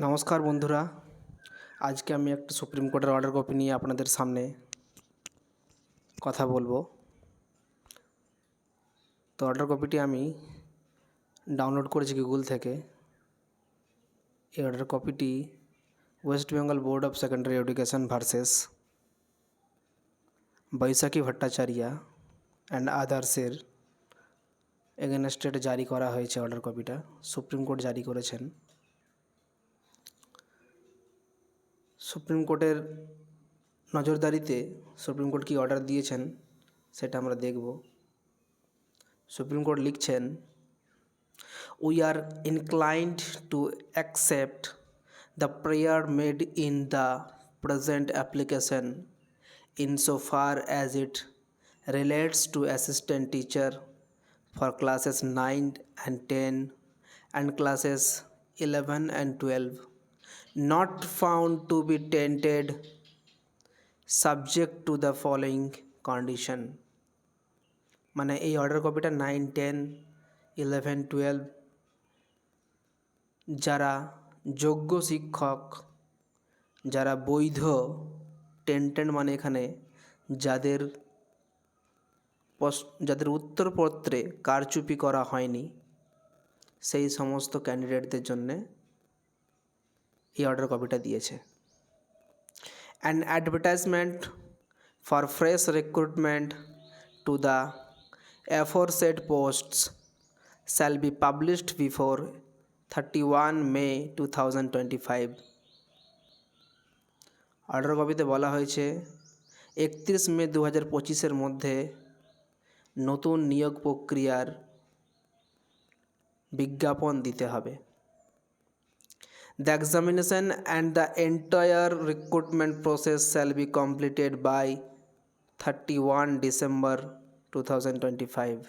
নমস্কার বন্ধুরা, আজকে আমি একটা সুপ্রিম কোর্টের অর্ডার কপি নিয়ে আপনাদের সামনে কথা বলবো। তো অর্ডার কপিটি আমি ডাউনলোড করেছি গুগল থেকে। এই অর্ডার কপিটি West Bengal Board of Secondary Education versus Baishakhi Bhattacharya and আদার্সের এগেনস্টে জারি করা হয়েছে। অর্ডার কপিটা সুপ্রিম কোর্ট জারি করেছেন। সুপ্রিম কোর্টের নজরদারিতে সুপ্রিম কোর্ট কী অর্ডার দিয়েছেন সেটা আমরা দেখব। সুপ্রিম কোর্ট লিখছেন, We are inclined to accept the prayer made in the present application insofar as it relates to assistant teacher for classes 9 and 10 and classes 11 and 12 not found to be tainted subject to the following condition। মানে এই order কপিটা 9, 10, 11, 12 যারা যোগ্য শিক্ষক, যারা বৈধ, tainted মানে এখানে যাদের উত্তরপত্রে কারচুপি করা হয়নি, সেই সমস্ত ক্যান্ডিডেটদের জন্যে এই অর্ডার কপিটা দিয়েছে। An advertisement for fresh recruitment to the aforesaid posts shall be published before 31 May 2025। Order কপিতে বলা হয়েছে 31 মে 2025-এর মধ্যে নতুন নিয়োগ প্রক্রিয়ার বিজ্ঞাপন দিতে হবে। The examination and the entire recruitment process shall be completed by 31 December 2025।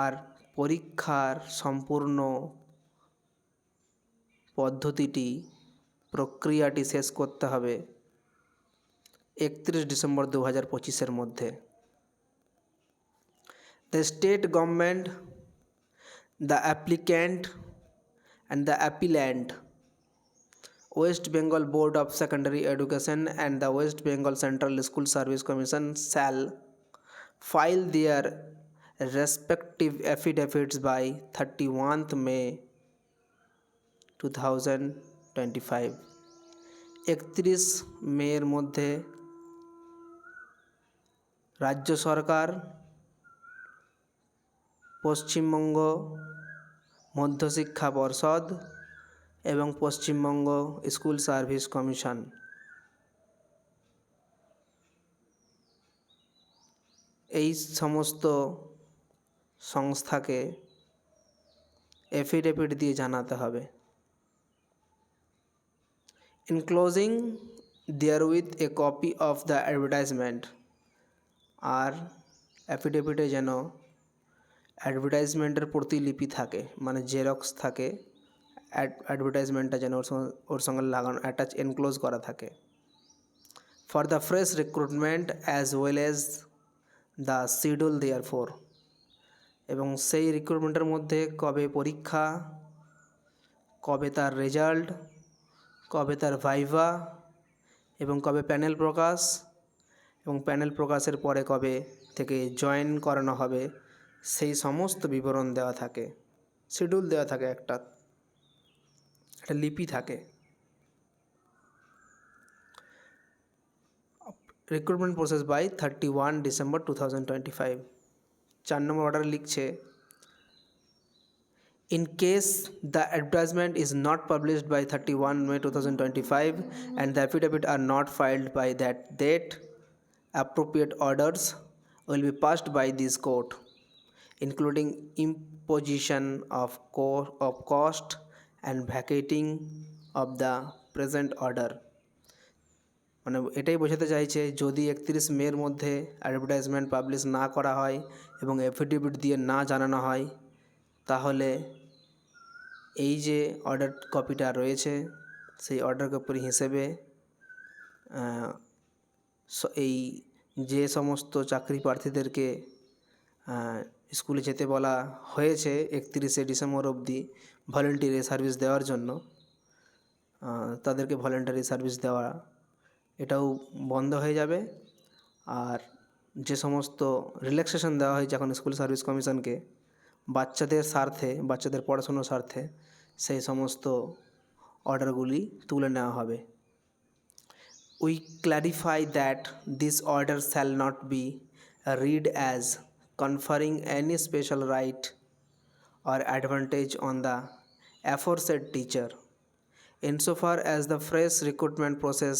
আর পরীক্ষার সম্পূর্ণ প্রক্রিয়াটি শেষ করতে হবে 31 ডিসেম্বর 2025-এর মধ্যে। The state government, the applicant and the appellant, West Bengal Board of Secondary Education and the West Bengal Central School Service Commission shall file their respective affidavits by 31st May 2025। 31 মের মধ্যে রাজ্য সরকার, পশ্চিমবঙ্গ মধ্যশিক্ষা পর্ষদ এবং Paschimbanga school service commission এই সমস্ত সংস্থাকে affidavit দিয়ে জানাতে হবে। Enclosing therewith a copy of the advertisement, আর অ্যাফিডেভিটে যেন অ্যাডভার্টাইজমেন্টের প্রতিলিপি থাকে, মানে জেরক্স থাকে, অ্যাডভার্টাইজমেন্টটা যেন ওর সঙ্গে লাগানো অ্যাটাচ এনক্লোজ করা থাকে। For the fresh recruitment as well as the schedule therefore, এবং সেই রিক্রুটমেন্টের মধ্যে কবে পরীক্ষা, কবে তার রেজাল্ট, কবে তার ভাইভা এবং কবে প্যানেল প্রকাশ, এবং প্যানেল প্রকাশের পরে কবে থেকে জয়েন করানো হবে, সেই সমস্ত বিবরণ দেওয়া থাকে, শিডিউল দেওয়া থাকে, একটা লিপি থাকে। Recruitment process by 31 December 2025। 4 নম্বর অর্ডার লিখছে, In case the advertisement is not published by 31 May 2025 and the affidavit are not filed by that date, appropriate orders will be passed by this court, including imposition of cost and vacating of the present order। মানে এটাই বোঝাতে চাইছে, যদি 31 মের মধ্যে advertisement publish না করা হয় এবং এফিডেভিট দিয়ে না জানানো হয়, তাহলে এই যে অর্ডার কপিটা রয়েছে সেই অর্ডার কপির হিসেবে এই যে সমস্ত চাকরি প্রার্থীদেরকে স্কুলে যেতে বলা হয়েছে 31 ডিসেম্বর অবধি, ভলেন্টারি সার্ভিস দেওয়ার জন্য, তাদেরকে ভলেন্টারি সার্ভিস দেওয়া এটাও বন্ধ হয়ে যাবে। আর যে সমস্ত রিল্যাক্সেশন দেওয়া হয়েছে এখন স্কুল সার্ভিস কমিশনকে বাচ্চাদের স্বার্থে, বাচ্চাদের পড়াশুনোর স্বার্থে, সেই সমস্ত অর্ডারগুলি তুলে নেওয়া হবে। We clarify that this order shall not be read as conferring any special right or advantage on the aforesaid teacher insofar as the fresh recruitment process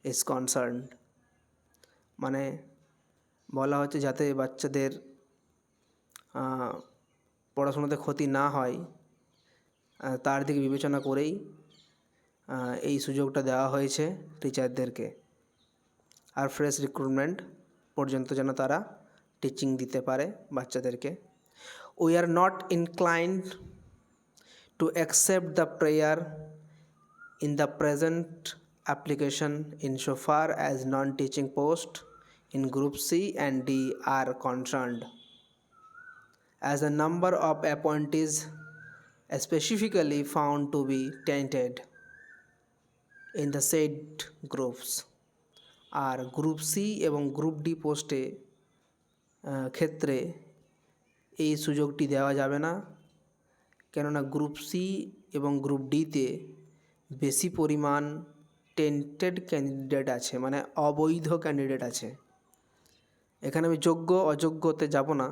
is concerned। মানে বলা হচ্ছে যাতে বাচ্চাদের পড়াশোনাতে ক্ষতি না হয় তার দিকে বিবেচনা করেই এই সুযোগটা দেওয়া হয়েছে টিচারদেরকে, আর ফ্রেশ রিক্রুটমেন্ট পর্যন্ত যেন তারা টিচিং দিতে পারে বাচ্চাদেরকে। We are not inclined to accept the prayer in the present application ইনসোফার as non teaching post in Group C and D are concerned, as a number of appointees specifically found to be tainted in the said groups। আর group C এবং group D পোস্টে ক্ষেত্রে এই সুযোগটি দেওয়া যাবে না, কেননা গ্রুপ সি এবং গ্রুপ ডিতে বেশি পরিমাণ টেন্টেড ক্যান্ডিডেট আছে, মানে অবৈধ ক্যান্ডিডেট আছে। এখানে আমি যোগ্য অযোগ্যতে যাব না,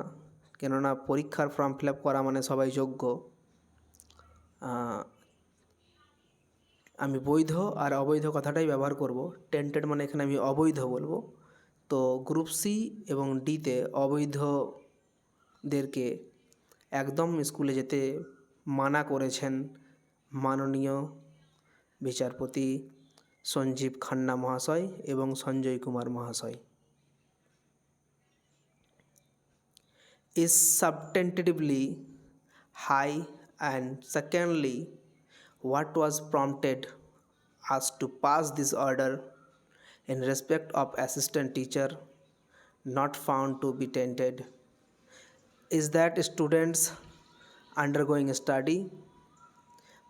কেননা পরীক্ষার ফর্ম ফিল আপ করা মানে সবাই যোগ্য। আমি বৈধ আর অবৈধ কথাটাই ব্যবহার করব। টেন্টেড মানে এখানে আমি অবৈধ বলবো। তো গ্রুপ সি এবং ডিতে অবৈধদেরকে একদম স্কুলে যেতে মানা করেছেন মাননীয় বিচারপতি সঞ্জীব খান্না মহাশয় এবং সঞ্জয় কুমার মহাশয়। Is substantively high, and secondly, what was prompted us to pass this order in respect of assistant teacher not found to be tainted is that students undergoing study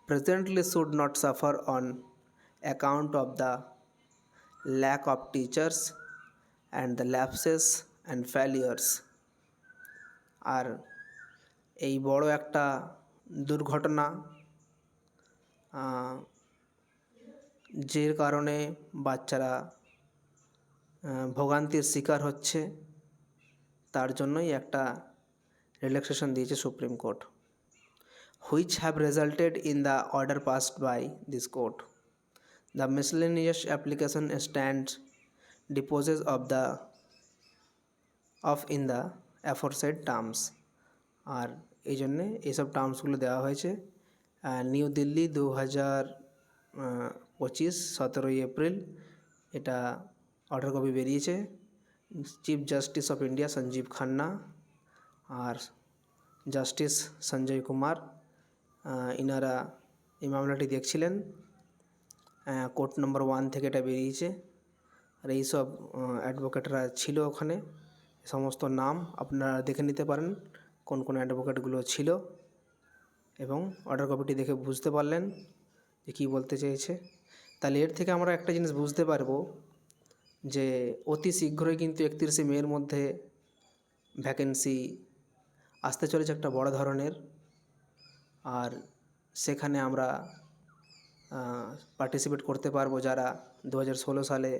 presently should not suffer on account of the lack of teachers and the lapses and failures। আর এই বড় একটা দুর্ঘটনা যে কারণে বাচ্চারা ভোগান্তির শিকার হচ্ছে, তার জন্যই একটা রিল্যাক্সেশন দিয়েছে supreme court, which have resulted in the order passed by this court। The miscellaneous application stands disposes of in the aforesaid terms. আর এই জন্যে এইসব টার্মসগুলো দেওয়া হয়েছে। নিউ দিল্লি 2025 17 এপ্রিল এটা অর্ডার কপি বেরিয়েছে। Chief justice of India Sanjiv Khanna আর জাস্টিস সঞ্জয় কুমার ইনারা এই মামলাটি দেখছিলেন। কোর্ট নম্বর 1 থেকে এটা বেরিয়েছে। আর এইসব অ্যাডভোকেটরা ছিল ওখানে, সমস্ত নাম আপনারা দেখে নিতে পারেন কোন কোন অ্যাডভোকেটগুলো ছিল, এবং অর্ডার কপিটি দেখে বুঝতে পারলেন যে কী বলতে চেয়েছে। তাহলে এর থেকে আমরা একটা জিনিস বুঝতে পারবো যে অতি শীঘ্রই কিন্তু 31শে মের মধ্যে ভ্যাকেন্সি আসতে চলেছে একটা বড় ধরনের। আর সেখানে আমরা পার্টিসিপেট করতে পারবো যারা 2016 সালে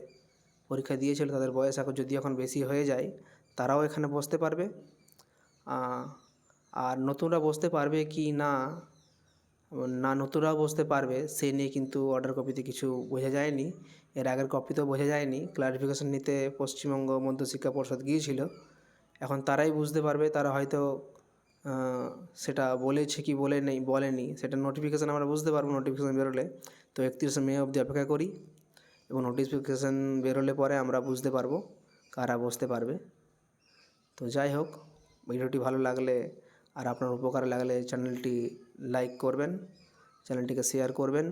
পরীক্ষা দিয়েছিল, তাদের বয়স যদি এখন বেশি হয়ে যায় তারাও এখানে বসতে পারবে। আর নতুনরা বসতে পারবে কি না নতুনরাও বসতে পারবে সে নিয়ে কিন্তু অর্ডার কপিতে কিছু বোঝা যায়নি, এর আগের কপিতেও বোঝা যায়নি। ক্লারিফিকেশন নিতে পশ্চিমবঙ্গ মধ্যশিক্ষা পর্ষদ গিয়েছিল, এখন তারাই বুঝতে পারবে। তারা হয়তো সেটা বলেছে কি বলেনি সেটা নোটিফিকেশান আমরা বুঝতে পারবো নোটিফিকেশান বেরোলে। তো 31শে মে অবধি অপেক্ষা করি, এবং নোটিফিকেশান বেরোলে পরে আমরা বুঝতে পারবো কারা বসতে পারবে। তো যাই হোক, ভিডিওটি ভালো লাগলে আর আপনার উপকার লাগলে চ্যানেলটি লাইক করবেন, চ্যানেলটিকে শেয়ার করবেন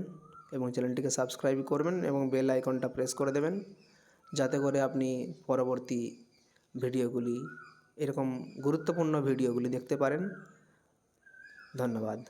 এবং চ্যানেলটিকে সাবস্ক্রাইব করবেন এবং বেল আইকনটা প্রেস করে দেবেন, যাতে করে আপনি পরবর্তী ভিডিওগুলি, এরকম গুরুত্বপূর্ণ ভিডিওগুলি দেখতে পারেন। ধন্যবাদ।